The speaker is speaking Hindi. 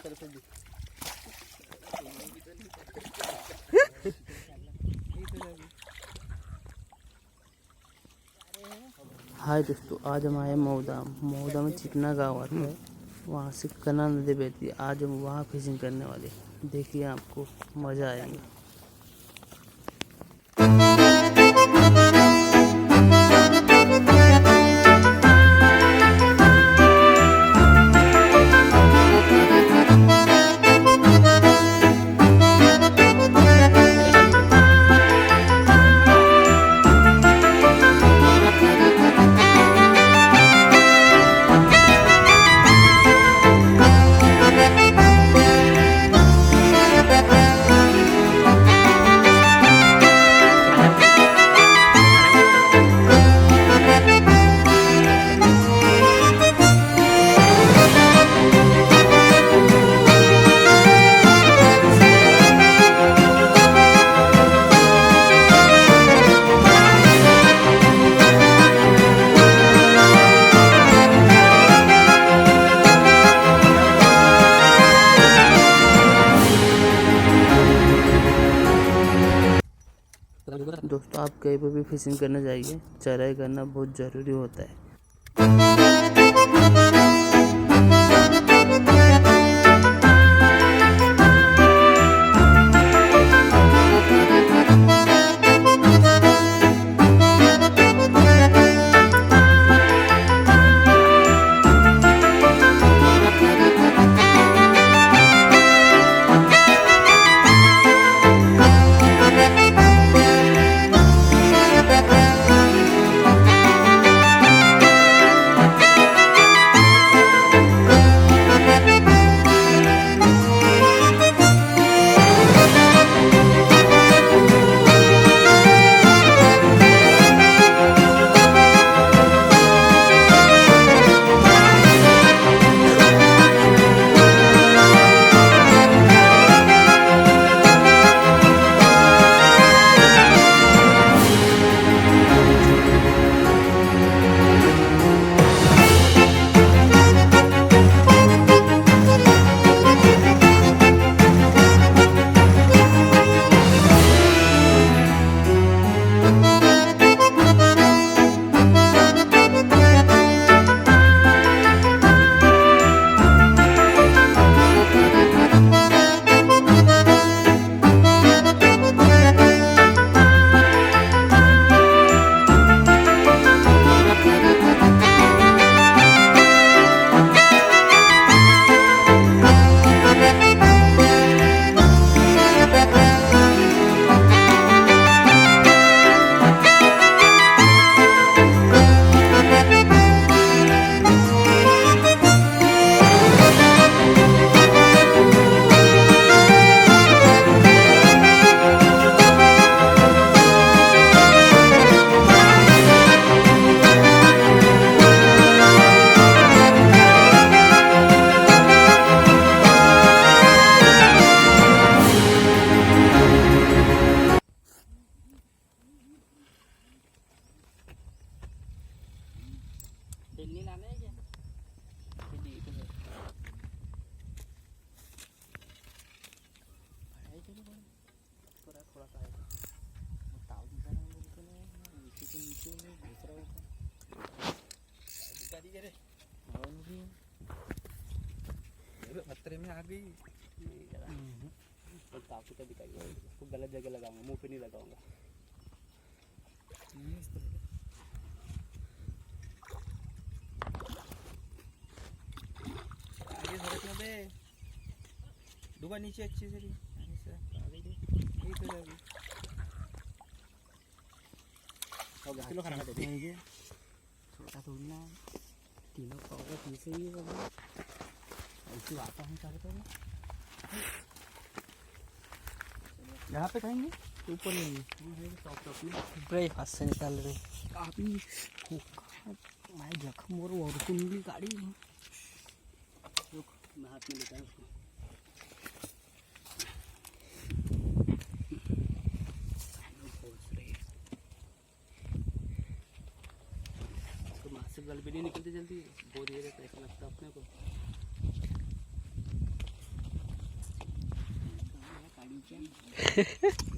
हाय दोस्तों, आज हम आए मोदा में चिकना गाँव आता है। वहाँ से कन्हा नदी बहती है। आज हम वहाँ फिशिंग करने वाले। देखिए, आपको मज़ा आएगा। दोस्तों, आप कहीं पर भी फिशिंग करने जाइए, चढ़ाई करना बहुत ज़रूरी होता है। खतरे में आ गई। काफी का दिखाइए, उसको गलत जगह लगाऊंगा, मुंह पे नहीं लगाऊंगा। आगे सरकने दे, डूबा नीचे अच्छे से। किलो खाना देंगे, छोटा थोड़ा किलो पाओगे पीछे ही ऐसी आता हूँ चारों तरफ। यहाँ पे खाएंगे, ऊपर नहीं ब्रेक हाथ से निकाल रहे काफी मैं जख्म और कुंडली गाड़ी मैं हाथ में लेता हूँ उसको। गल भी नहीं निकलती जल्दी, बहुत देर ऐसा लगता है अपने को। नहीं